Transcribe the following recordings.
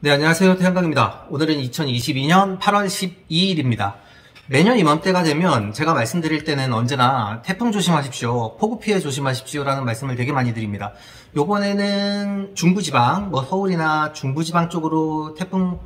네, 안녕하세요. 태양광입니다. 오늘은 2022년 8월 12일입니다. 매년 이맘때가 되면 제가 말씀드릴 때는 언제나 태풍 조심하십시오, 폭우 피해 조심하십시오 라는 말씀을 되게 많이 드립니다. 요번에는 중부지방, 서울이나 중부지방 쪽으로 태풍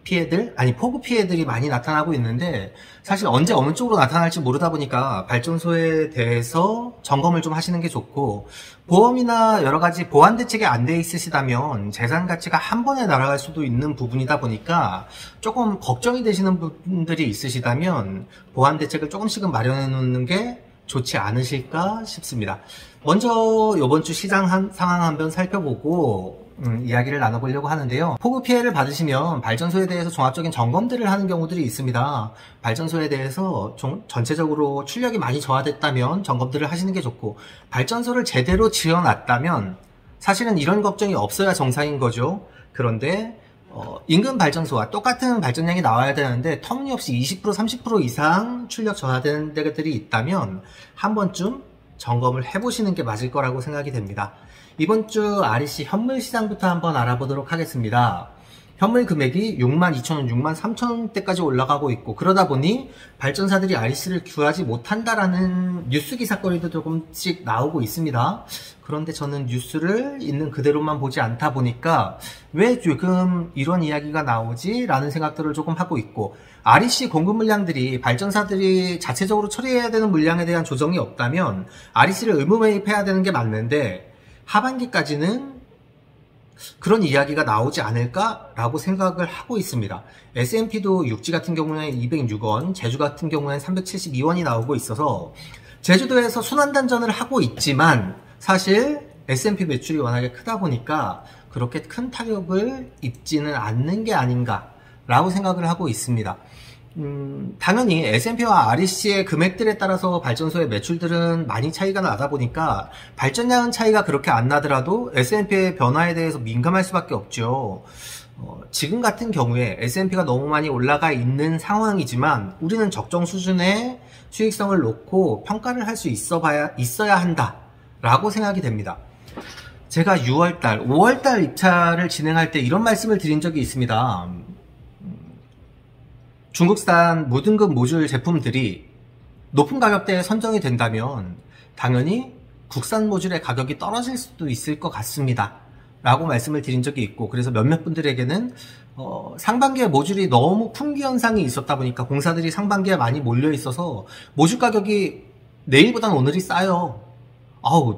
피해들, 폭우 피해들이 많이 나타나고 있는데, 사실 언제 어느 쪽으로 나타날지 모르다 보니까 발전소에 대해서 점검을 좀 하시는 게 좋고, 보험이나 여러 가지 보안 대책이 안 돼 있으시다면 재산 가치가 한 번에 날아갈 수도 있는 부분이다 보니까 조금 걱정이 되시는 분들이 있으시다면 보안 대책을 조금씩은 마련해 놓는 게 좋지 않으실까 싶습니다. 먼저 이번 주 시장 상황 한번 살펴보고 이야기를 나눠보려고 하는데요. 폭우 피해를 받으시면 발전소에 대해서 종합적인 점검들을 하는 경우들이 있습니다. 발전소에 대해서 전체적으로 출력이 많이 저하됐다면 점검들을 하시는 게 좋고, 발전소를 제대로 지어놨다면 사실은 이런 걱정이 없어야 정상인 거죠. 그런데 인근 발전소와 똑같은 발전량이 나와야 되는데 터무니없이 20% 30% 이상 출력 저하되는 데들이 있다면 한 번쯤 점검을 해보시는 게 맞을 거라고 생각이 됩니다. 이번 주 REC 현물 시장부터 한번 알아보도록 하겠습니다. 현물 금액이 62,000원, 63,000원대까지 올라가고 있고, 그러다 보니 발전사들이 REC를 구하지 못한다라는 뉴스 기사거리도 조금씩 나오고 있습니다. 그런데 저는 뉴스를 있는 그대로만 보지 않다 보니까 왜 지금 이런 이야기가 나오지? 라는 생각들을 조금 하고 있고, REC 공급 물량들이 발전사들이 자체적으로 처리해야 되는 물량에 대한 조정이 없다면 REC를 의무 매입해야 되는 게 맞는데, 하반기까지는 그런 이야기가 나오지 않을까라고 생각을 하고 있습니다. S&P도 육지 같은 경우에 206원, 제주 같은 경우에는 372원이 나오고 있어서 제주도에서 순환단전을 하고 있지만 사실 S&P 매출이 워낙에 크다 보니까 그렇게 큰 타격을 입지는 않는 게 아닌가라고 생각을 하고 있습니다. 당연히 S&P와 REC의 금액들에 따라서 발전소의 매출들은 많이 차이가 나다 보니까 발전량은 차이가 그렇게 안 나더라도 S&P의 변화에 대해서 민감할 수밖에 없죠. 지금 같은 경우에 S&P가 너무 많이 올라가 있는 상황이지만 우리는 적정 수준의 수익성을 놓고 평가를 할 수 있어야 한다라고 생각이 됩니다. 제가 6월달, 5월달 입찰을 진행할 때 이런 말씀을 드린 적이 있습니다. 중국산 무등급 모듈 제품들이 높은 가격대에 선정이 된다면 당연히 국산 모듈의 가격이 떨어질 수도 있을 것 같습니다 라고 말씀을 드린 적이 있고, 그래서 몇몇 분들에게는 상반기에 모듈이 너무 품귀 현상이 있었다 보니까 공사들이 상반기에 많이 몰려 있어서 모듈 가격이 내일보다는 오늘이 싸요.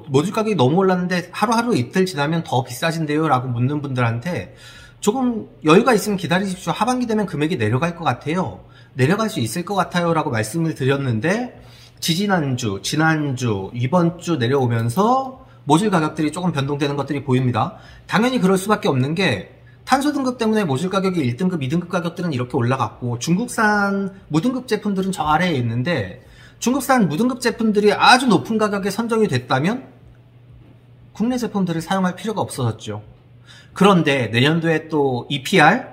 모듈 가격이 너무 올랐는데 하루하루 이틀 지나면 더 비싸진대요 라고 묻는 분들한테 조금 여유가 있으면 기다리십시오. 하반기 되면 금액이 내려갈 것 같아요. 내려갈 수 있을 것 같아요 라고 말씀을 드렸는데, 지난주, 이번 주 내려오면서 모듈 가격들이 조금 변동되는 것들이 보입니다. 당연히 그럴 수밖에 없는 게 탄소 등급 때문에 모듈 가격이 1등급, 2등급 가격들은 이렇게 올라갔고 중국산 무등급 제품들은 저 아래에 있는데, 중국산 무등급 제품들이 아주 높은 가격에 선정이 됐다면 국내 제품들을 사용할 필요가 없어졌죠. 그런데 내년도에 또 EPR,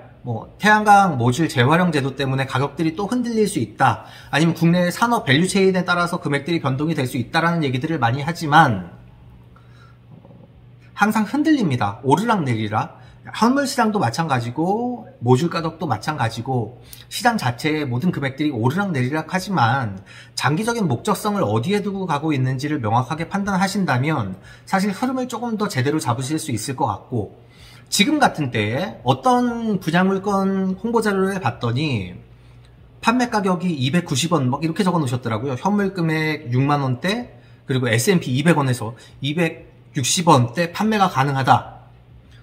태양광 모듈 재활용 제도 때문에 가격들이 또 흔들릴 수 있다. 아니면 국내 산업 밸류 체인에 따라서 금액들이 변동이 될 수 있다라는 얘기들을 많이 하지만 항상 흔들립니다. 오르락 내리락. 현물 시장도 마찬가지고 모듈 가격도 마찬가지고 시장 자체의 모든 금액들이 오르락 내리락 하지만 장기적인 목적성을 어디에 두고 가고 있는지를 명확하게 판단하신다면 사실 흐름을 조금 더 제대로 잡으실 수 있을 것 같고, 지금 같은 때에 어떤 분양물건 홍보자료를 봤더니 판매 가격이 290원 이렇게 적어 놓으셨더라고요. 현물 금액 6만원대, 그리고 S&P 200원에서 260원대 판매가 가능하다.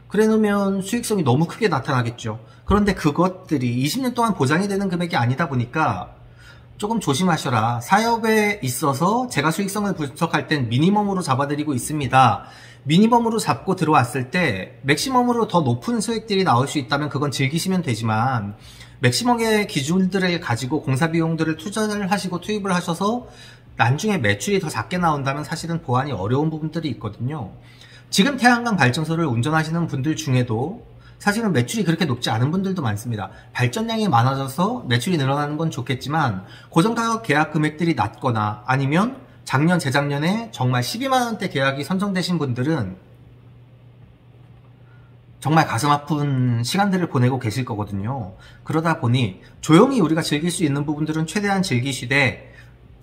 그래 놓으면 수익성이 너무 크게 나타나겠죠. 그런데 그것들이 20년 동안 보장이 되는 금액이 아니다 보니까 조금 조심하셔라. 사업에 있어서 제가 수익성을 분석할 땐 미니멈으로 잡아드리고 있습니다. 미니멈으로 잡고 들어왔을 때 맥시멈으로 더 높은 수익들이 나올 수 있다면 그건 즐기시면 되지만, 맥시멈의 기준들을 가지고 공사 비용들을 투자를 하시고 투입을 하셔서 나중에 매출이 더 작게 나온다면 사실은 보완이 어려운 부분들이 있거든요. 지금 태양광 발전소를 운전하시는 분들 중에도 사실은 매출이 그렇게 높지 않은 분들도 많습니다. 발전량이 많아져서 매출이 늘어나는 건 좋겠지만 고정가격 계약 금액들이 낮거나 아니면 작년, 재작년에 정말 12만원대 계약이 선정되신 분들은 정말 가슴 아픈 시간들을 보내고 계실 거거든요. 그러다 보니 조용히 우리가 즐길 수 있는 부분들은 최대한 즐기시되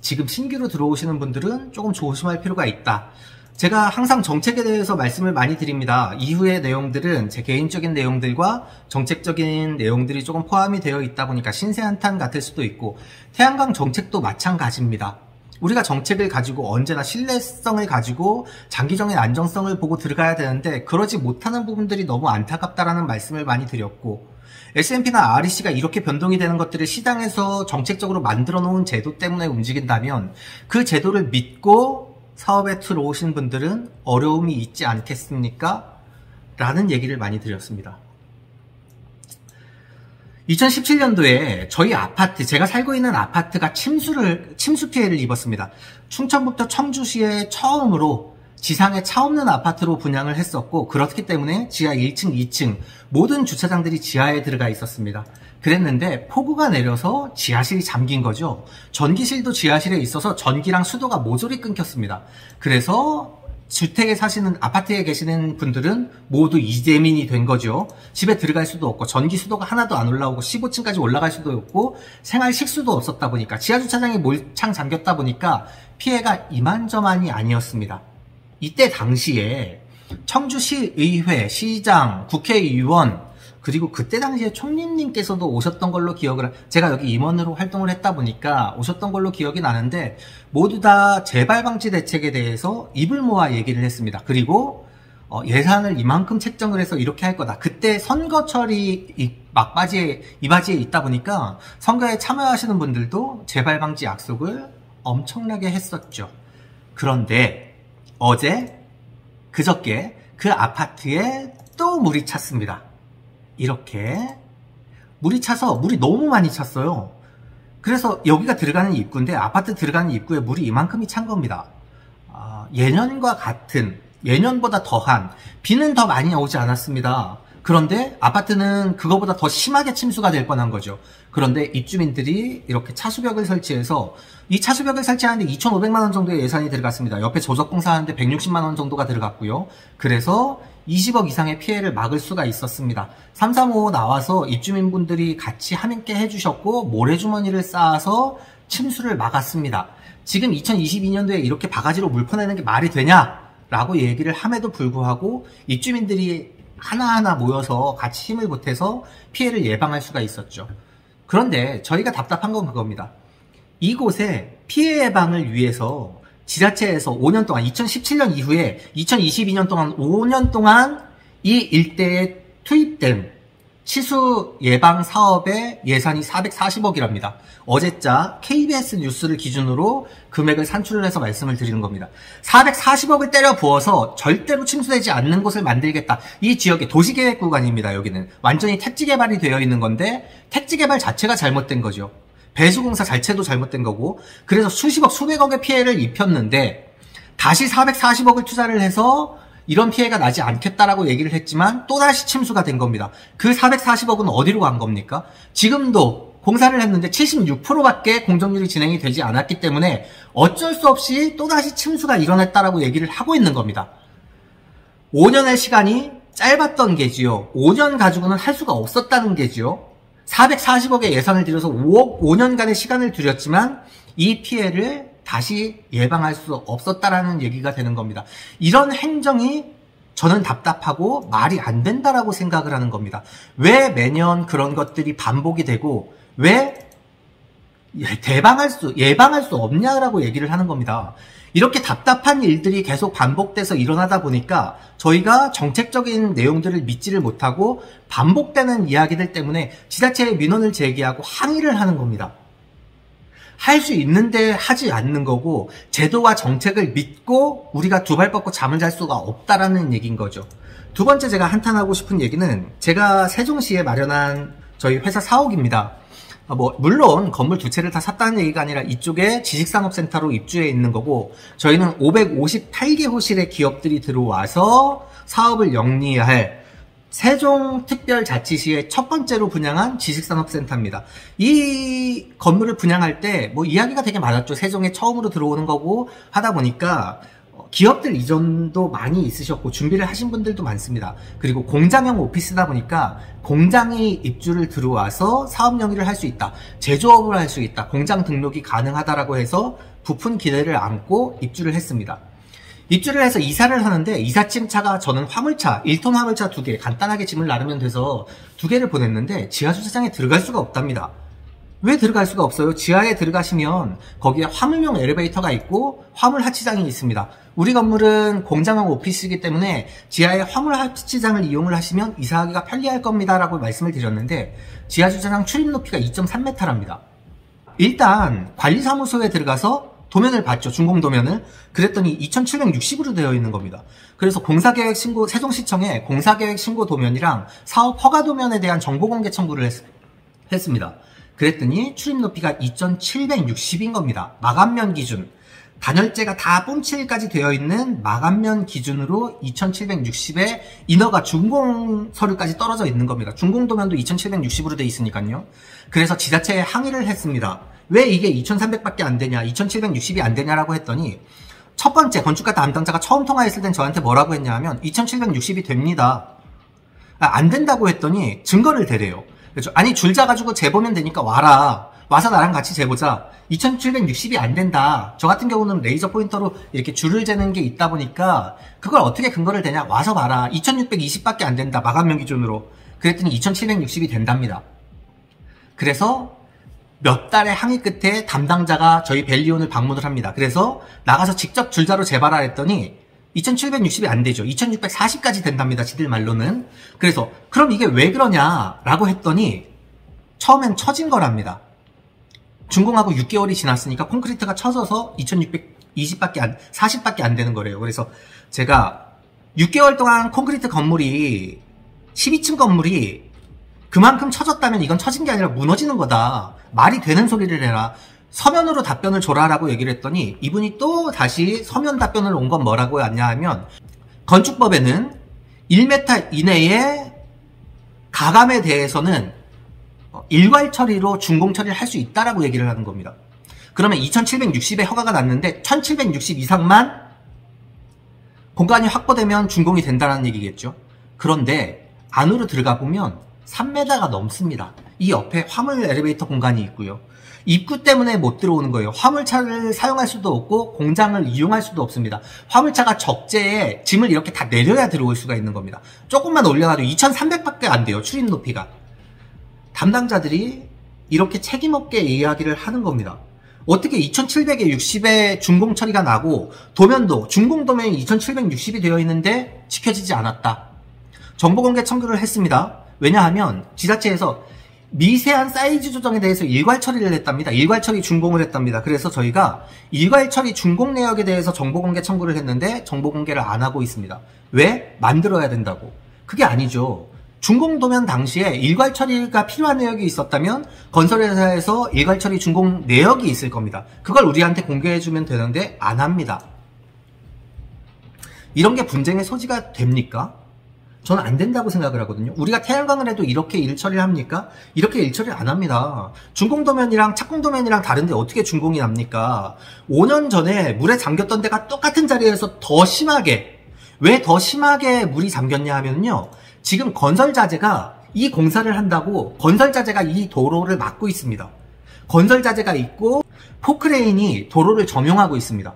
지금 신규로 들어오시는 분들은 조금 조심할 필요가 있다. 제가 항상 정책에 대해서 말씀을 많이 드립니다. 이후의 내용들은 제 개인적인 내용들과 정책적인 내용들이 조금 포함이 되어 있다 보니까 신세한탄 같을 수도 있고 태양광 정책도 마찬가지입니다. 우리가 정책을 가지고 언제나 신뢰성을 가지고 장기적인 안정성을 보고 들어가야 되는데 그러지 못하는 부분들이 너무 안타깝다라는 말씀을 많이 드렸고 S&P나 REC가 이렇게 변동이 되는 것들을 시장에서 정책적으로 만들어 놓은 제도 때문에 움직인다면 그 제도를 믿고 사업에 들어오신 분들은 어려움이 있지 않겠습니까? 라는 얘기를 많이 드렸습니다. 2017년도에 저희 아파트, 제가 살고 있는 아파트가 침수 피해를 입었습니다. 충청북도 청주시에 처음으로 지상에 차 없는 아파트로 분양을 했었고 그렇기 때문에 지하 1층, 2층 모든 주차장들이 지하에 들어가 있었습니다. 그랬는데 폭우가 내려서 지하실이 잠긴 거죠. 전기실도 지하실에 있어서 전기랑 수도가 모조리 끊겼습니다. 그래서 주택에 사시는, 아파트에 계시는 분들은 모두 이재민이 된 거죠. 집에 들어갈 수도 없고 전기 수도가 하나도 안 올라오고 15층까지 올라갈 수도 없고 생활 식수도 없었다 보니까 지하주차장이 몰창 잠겼다 보니까 피해가 이만저만이 아니었습니다. 이때 당시에 청주시의회, 시장, 국회의원 그리고 그때 당시에 총리님께서도 오셨던 걸로 기억을, 제가 여기 임원으로 활동을 했다 보니까 오셨던 걸로 기억이 나는데 모두 다 재발방지 대책에 대해서 입을 모아 얘기를 했습니다. 그리고 예산을 이만큼 책정을 해서 이렇게 할 거다. 그때 선거철이 이바지에 있다 보니까 선거에 참여하시는 분들도 재발방지 약속을 엄청나게 했었죠. 그런데 그저께 그 아파트에 또 물이 찼습니다. 이렇게 물이 차서 물이 너무 많이 찼어요. 그래서 여기가 들어가는 입구인데 아파트 들어가는 입구에 물이 이만큼이 찬 겁니다. 예년과 같은, 예년보다 더한, 비는 더 많이 오지 않았습니다. 그런데 아파트는 그거보다 더 심하게 침수가 될 뻔한 거죠. 그런데 입주민들이 이렇게 차수벽을 설치해서 이 차수벽을 설치하는데 2,500만 원 정도의 예산이 들어갔습니다. 옆에 조적공사 하는데 160만 원 정도가 들어갔고요. 그래서 20억 이상의 피해를 막을 수가 있었습니다. 335 나와서 입주민분들이 같이 함께 해주셨고 모래주머니를 쌓아서 침수를 막았습니다. 지금 2022년도에 이렇게 바가지로 물 퍼내는 게 말이 되냐라고 얘기를 함에도 불구하고 입주민들이 하나하나 모여서 같이 힘을 보태서 피해를 예방할 수가 있었죠. 그런데 저희가 답답한 건 그겁니다. 이곳에 피해 예방을 위해서 지자체에서 5년 동안, 2017년 이후에 2022년 동안 5년 동안 이 일대에 투입된 치수 예방 사업의 예산이 440억이랍니다. 어제자 KBS 뉴스를 기준으로 금액을 산출을 해서 말씀을 드리는 겁니다. 440억을 때려 부어서 절대로 침수되지 않는 곳을 만들겠다. 이 지역의 도시계획 구간입니다. 여기는 완전히 택지 개발이 되어 있는 건데 택지 개발 자체가 잘못된 거죠. 배수공사 자체도 잘못된 거고, 그래서 수십억, 수백억의 피해를 입혔는데 다시 440억을 투자를 해서 이런 피해가 나지 않겠다라고 얘기를 했지만 또다시 침수가 된 겁니다. 그 440억은 어디로 간 겁니까? 지금도 공사를 했는데 76%밖에 공정률이 진행이 되지 않았기 때문에 어쩔 수 없이 또다시 침수가 일어났다라고 얘기를 하고 있는 겁니다. 5년의 시간이 짧았던 게지요. 5년 가지고는 할 수가 없었다는 게지요. 440억의 예산을 들여서 5년간의 시간을 들였지만 이 피해를 다시 예방할 수 없었다라는 얘기가 되는 겁니다. 이런 행정이 저는 답답하고 말이 안 된다라고 생각을 하는 겁니다. 왜 매년 그런 것들이 반복이 되고 왜 예방할 수 없냐라고 얘기를 하는 겁니다. 이렇게 답답한 일들이 계속 반복돼서 일어나다 보니까 저희가 정책적인 내용들을 믿지를 못하고 반복되는 이야기들 때문에 지자체에 민원을 제기하고 항의를 하는 겁니다. 할 수 있는데 하지 않는 거고 제도와 정책을 믿고 우리가 두 발 뻗고 잠을 잘 수가 없다라는 얘기인 거죠. 두 번째 제가 한탄하고 싶은 얘기는 제가 세종시에 마련한 저희 회사 사옥입니다. 물론 건물 두 채를 다 샀다는 얘기가 아니라 이쪽에 지식산업센터로 입주해 있는 거고 저희는 558개 호실의 기업들이 들어와서 사업을 영리할 세종특별자치시의 첫 번째로 분양한 지식산업센터입니다. 이 건물을 분양할 때 이야기가 되게 많았죠. 세종에 처음으로 들어오는 거고 하다 보니까 기업들 이전도 많이 있으셨고 준비를 하신 분들도 많습니다. 그리고 공장형 오피스다 보니까 공장이 입주를 들어와서 사업 영위를 할 수 있다, 제조업을 할 수 있다, 공장 등록이 가능하다라고 해서 부푼 기대를 안고 입주를 했습니다. 입주를 해서 이사를 하는데 이삿짐 차가 저는 화물차, 1톤 화물차 2개, 간단하게 짐을 나르면 돼서 2개를 보냈는데 지하 주차장에 들어갈 수가 없답니다. 왜 들어갈 수가 없어요? 지하에 들어가시면 거기에 화물용 엘리베이터가 있고 화물 하치장이 있습니다. 우리 건물은 공장형 오피스이기 때문에 지하에 화물 하치장을 이용을 하시면 이사하기가 편리할 겁니다 라고 말씀을 드렸는데 지하 주차장 출입 높이가 2.3m랍니다. 일단 관리사무소에 들어가서 도면을 봤죠. 준공도면을. 그랬더니 2760으로 되어 있는 겁니다. 그래서 공사계획 신고, 세종시청에 공사계획 신고 도면이랑 사업 허가 도면에 대한 정보공개 청구를 했습니다. 그랬더니 출입 높이가 2760인 겁니다. 마감면 기준. 단열재가 다 뿜칠까지 되어 있는 마감면 기준으로 2760에 인허가 준공 서류까지 떨어져 있는 겁니다. 준공도면도 2760으로 되어 있으니까요. 그래서 지자체에 항의를 했습니다. 왜 이게 2300밖에 안 되냐, 2760이 안 되냐라고 했더니 첫 번째 건축가 담당자가 처음 통화했을 땐 저한테 뭐라고 했냐 하면 2760이 됩니다. 안 된다고 했더니 증거를 대래요. 그렇죠? 아니 줄자 가지고 재보면 되니까 와라. 와서 나랑 같이 재보자. 2760이 안 된다. 저 같은 경우는 레이저 포인터로 이렇게 줄을 재는 게 있다 보니까 그걸 어떻게 근거를 대냐. 와서 봐라. 2620밖에 안 된다. 마감면 기준으로. 그랬더니 2760이 된답니다. 그래서 몇 달의 항의 끝에 담당자가 저희 벨리온을 방문을 합니다. 그래서 나가서 직접 줄자로 재봐라 했더니 2760이 안 되죠. 2640까지 된답니다. 지들 말로는. 그래서 그럼 이게 왜 그러냐라고 했더니 처음엔 처진 거랍니다. 준공하고 6개월이 지났으니까 콘크리트가 쳐져서 2620밖에 40밖에 안 되는 거래요. 그래서 제가 6개월 동안 콘크리트 건물이 12층 건물이 그만큼 쳐졌다면 이건 쳐진 게 아니라 무너지는 거다. 말이 되는 소리를 해라. 서면으로 답변을 줘라라고 얘기를 했더니 이분이 또 다시 서면 답변을 온 건 뭐라고 왔냐 하면 건축법에는 1m 이내의 가감에 대해서는 일괄 처리로 준공 처리를 할 수 있다라고 얘기를 하는 겁니다. 그러면 2760에 허가가 났는데 1760 이상만 공간이 확보되면 준공이 된다는 얘기겠죠. 그런데 안으로 들어가 보면 3m가 넘습니다. 이 옆에 화물 엘리베이터 공간이 있고요. 입구 때문에 못 들어오는 거예요. 화물차를 사용할 수도 없고 공장을 이용할 수도 없습니다. 화물차가 적재에 짐을 이렇게 다 내려야 들어올 수가 있는 겁니다. 조금만 올려놔도 2300밖에 안 돼요. 출입 높이가. 담당자들이 이렇게 책임없게 이야기를 하는 겁니다. 어떻게 2700에 60에 준공 처리가 나고 도면도 준공 도면이 2760이 되어 있는데 지켜지지 않았다. 정보공개 청구를 했습니다. 왜냐하면 지자체에서 미세한 사이즈 조정에 대해서 일괄 처리를 했답니다. 일괄 처리 준공을 했답니다. 그래서 저희가 일괄 처리 준공 내역에 대해서 정보공개 청구를 했는데 정보공개를 안 하고 있습니다. 왜? 만들어야 된다고. 그게 아니죠. 준공도면 당시에 일괄 처리가 필요한 내역이 있었다면 건설회사에서 일괄 처리 준공 내역이 있을 겁니다. 그걸 우리한테 공개해주면 되는데 안 합니다. 이런 게 분쟁의 소지가 됩니까? 저는 안 된다고 생각을 하거든요. 우리가 태양광을 해도 이렇게 일 처리를 합니까? 이렇게 일 처리를 안 합니다. 준공도면이랑 착공도면이랑 다른데 어떻게 준공이 납니까? 5년 전에 물에 잠겼던 데가 똑같은 자리에서 더 심하게, 왜 더 심하게 물이 잠겼냐 하면요, 지금 건설자재가 이 공사를 한다고 건설자재가 이 도로를 막고 있습니다. 건설자재가 있고 포크레인이 도로를 점용하고 있습니다.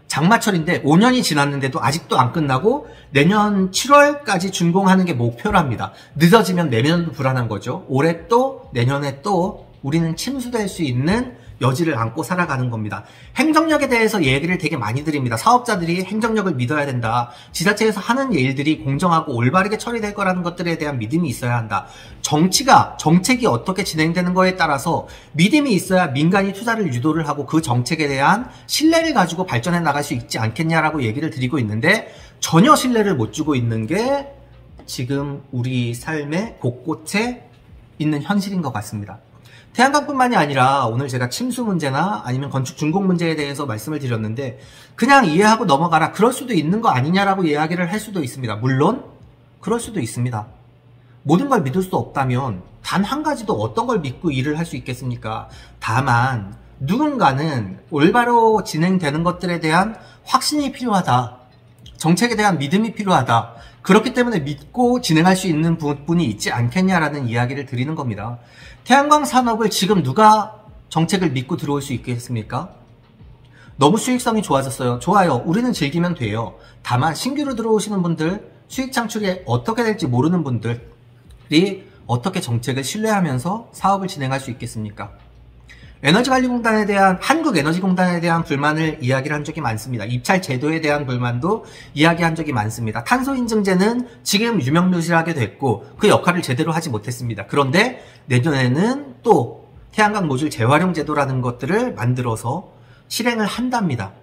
장마철인데 5년이 지났는데도 아직도 안 끝나고 내년 7월까지 준공하는 게 목표랍니다. 늦어지면 내년도 불안한 거죠. 올해 또 내년에 또 우리는 침수될 수 있는 여지를 안고 살아가는 겁니다. 행정력에 대해서 얘기를 되게 많이 드립니다. 사업자들이 행정력을 믿어야 된다. 지자체에서 하는 일들이 공정하고 올바르게 처리될 거라는 것들에 대한 믿음이 있어야 한다. 정책이 어떻게 진행되는 거에 따라서 믿음이 있어야 민간이 투자를 유도를 하고 그 정책에 대한 신뢰를 가지고 발전해 나갈 수 있지 않겠냐라고 얘기를 드리고 있는데 전혀 신뢰를 못 주고 있는 게 지금 우리 삶의 곳곳에 있는 현실인 것 같습니다. 태양광뿐만이 아니라 오늘 제가 침수 문제나 아니면 건축 준공 문제에 대해서 말씀을 드렸는데 그냥 이해하고 넘어가라, 그럴 수도 있는 거 아니냐라고 이야기를 할 수도 있습니다. 물론 그럴 수도 있습니다. 모든 걸 믿을 수 없다면 단 한 가지도 어떤 걸 믿고 일을 할 수 있겠습니까? 다만 누군가는 올바로 진행되는 것들에 대한 확신이 필요하다. 정책에 대한 믿음이 필요하다. 그렇기 때문에 믿고 진행할 수 있는 부분이 있지 않겠냐라는 이야기를 드리는 겁니다. 태양광 산업을 지금 누가 정책을 믿고 들어올 수 있겠습니까? 너무 수익성이 좋아졌어요. 좋아요. 우리는 즐기면 돼요. 다만 신규로 들어오시는 분들, 수익 창출이 어떻게 될지 모르는 분들이 어떻게 정책을 신뢰하면서 사업을 진행할 수 있겠습니까? 에너지관리공단에 대한, 한국에너지공단에 대한 불만을 이야기를 한 적이 많습니다. 입찰 제도에 대한 불만도 이야기한 적이 많습니다. 탄소인증제는 지금 유명무실하게 됐고 그 역할을 제대로 하지 못했습니다. 그런데 내년에는 또 태양광 모듈 재활용 제도라는 것들을 만들어서 실행을 한답니다.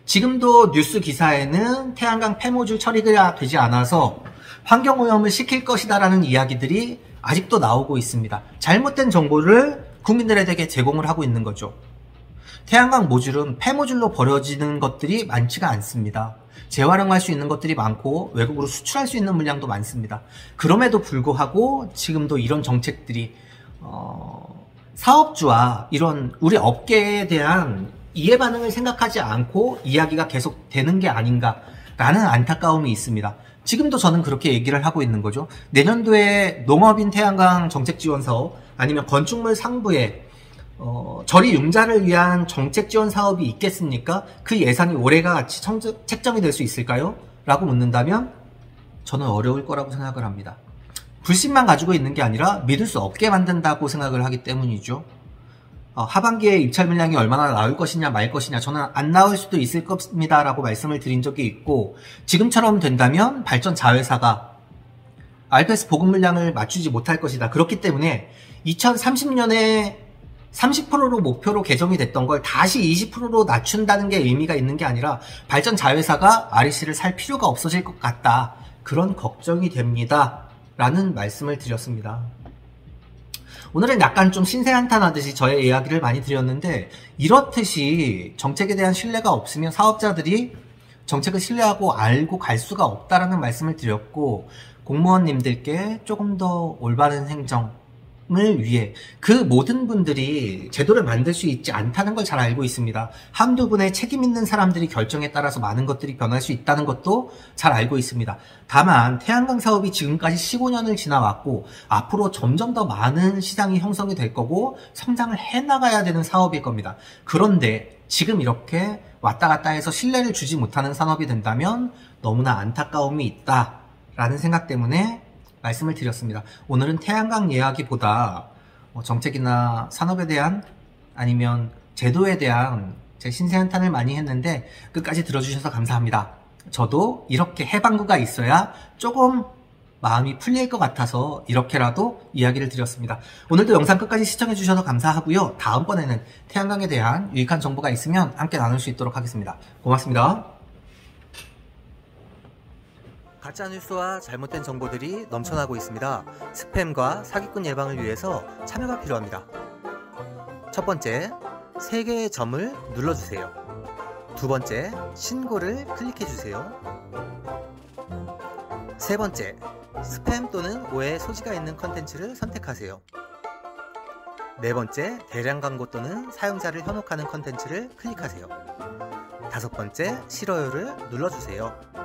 지금도 뉴스 기사에는 태양광 폐모듈 처리가 되지 않아서 환경오염을 시킬 것이다 라는 이야기들이 아직도 나오고 있습니다. 잘못된 정보를 국민들에게 제공을 하고 있는 거죠. 태양광 모듈은 폐모듈로 버려지는 것들이 많지가 않습니다. 재활용할 수 있는 것들이 많고 외국으로 수출할 수 있는 물량도 많습니다. 그럼에도 불구하고 지금도 이런 정책들이 사업주와 이런 우리 업계에 대한 이해 반응을 생각하지 않고 이야기가 계속 되는 게 아닌가라는 안타까움이 있습니다. 지금도 저는 그렇게 얘기를 하고 있는 거죠. 내년도에 농업인 태양광 정책 지원 사업 아니면 건축물 상부에 저리 융자를 위한 정책 지원 사업이 있겠습니까? 그 예산이 올해가 같이 책정이 될 수 있을까요? 라고 묻는다면 저는 어려울 거라고 생각을 합니다. 불신만 가지고 있는 게 아니라 믿을 수 없게 만든다고 생각을 하기 때문이죠. 하반기에 입찰 물량이 얼마나 나올 것이냐 말 것이냐 저는 안 나올 수도 있을 겁니다 라고 말씀을 드린 적이 있고 지금처럼 된다면 발전 자회사가 RPS 보급 물량을 맞추지 못할 것이다. 그렇기 때문에 2030년에 30%로 목표로 개정이 됐던 걸 다시 20%로 낮춘다는 게 의미가 있는 게 아니라 발전 자회사가 REC를 살 필요가 없어질 것 같다. 그런 걱정이 됩니다. 라는 말씀을 드렸습니다. 오늘은 약간 좀 신세한탄하듯이 저의 이야기를 많이 드렸는데 이렇듯이 정책에 대한 신뢰가 없으면 사업자들이 정책을 신뢰하고 알고 갈 수가 없다라는 말씀을 드렸고 공무원님들께 조금 더 올바른 행정을 위해 그 모든 분들이 제도를 만들 수 있지 않다는 걸 잘 알고 있습니다. 한두 분의 책임 있는 사람들이 결정에 따라서 많은 것들이 변할 수 있다는 것도 잘 알고 있습니다. 다만 태양광 사업이 지금까지 15년을 지나왔고 앞으로 점점 더 많은 시장이 형성이 될 거고 성장을 해나가야 되는 사업일 겁니다. 그런데 지금 이렇게 왔다 갔다 해서 신뢰를 주지 못하는 산업이 된다면 너무나 안타까움이 있다라는 생각 때문에 말씀을 드렸습니다. 오늘은 태양광 이야기보다 정책이나 산업에 대한 아니면 제도에 대한 제 신세한탄을 많이 했는데 끝까지 들어주셔서 감사합니다. 저도 이렇게 해방구가 있어야 조금 마음이 풀릴 것 같아서 이렇게라도 이야기를 드렸습니다. 오늘도 영상 끝까지 시청해주셔서 감사하고요. 다음번에는 태양광에 대한 유익한 정보가 있으면 함께 나눌 수 있도록 하겠습니다. 고맙습니다. 가짜뉴스와 잘못된 정보들이 넘쳐나고 있습니다. 스팸과 사기꾼 예방을 위해서 참여가 필요합니다. 첫 번째, 3개의 점을 눌러주세요. 두 번째, 신고를 클릭해주세요. 세 번째, 스팸 또는 오해 소지가 있는 컨텐츠를 선택하세요. 네 번째, 대량 광고 또는 사용자를 현혹하는 컨텐츠를 클릭하세요. 다섯 번째, 싫어요를 눌러주세요.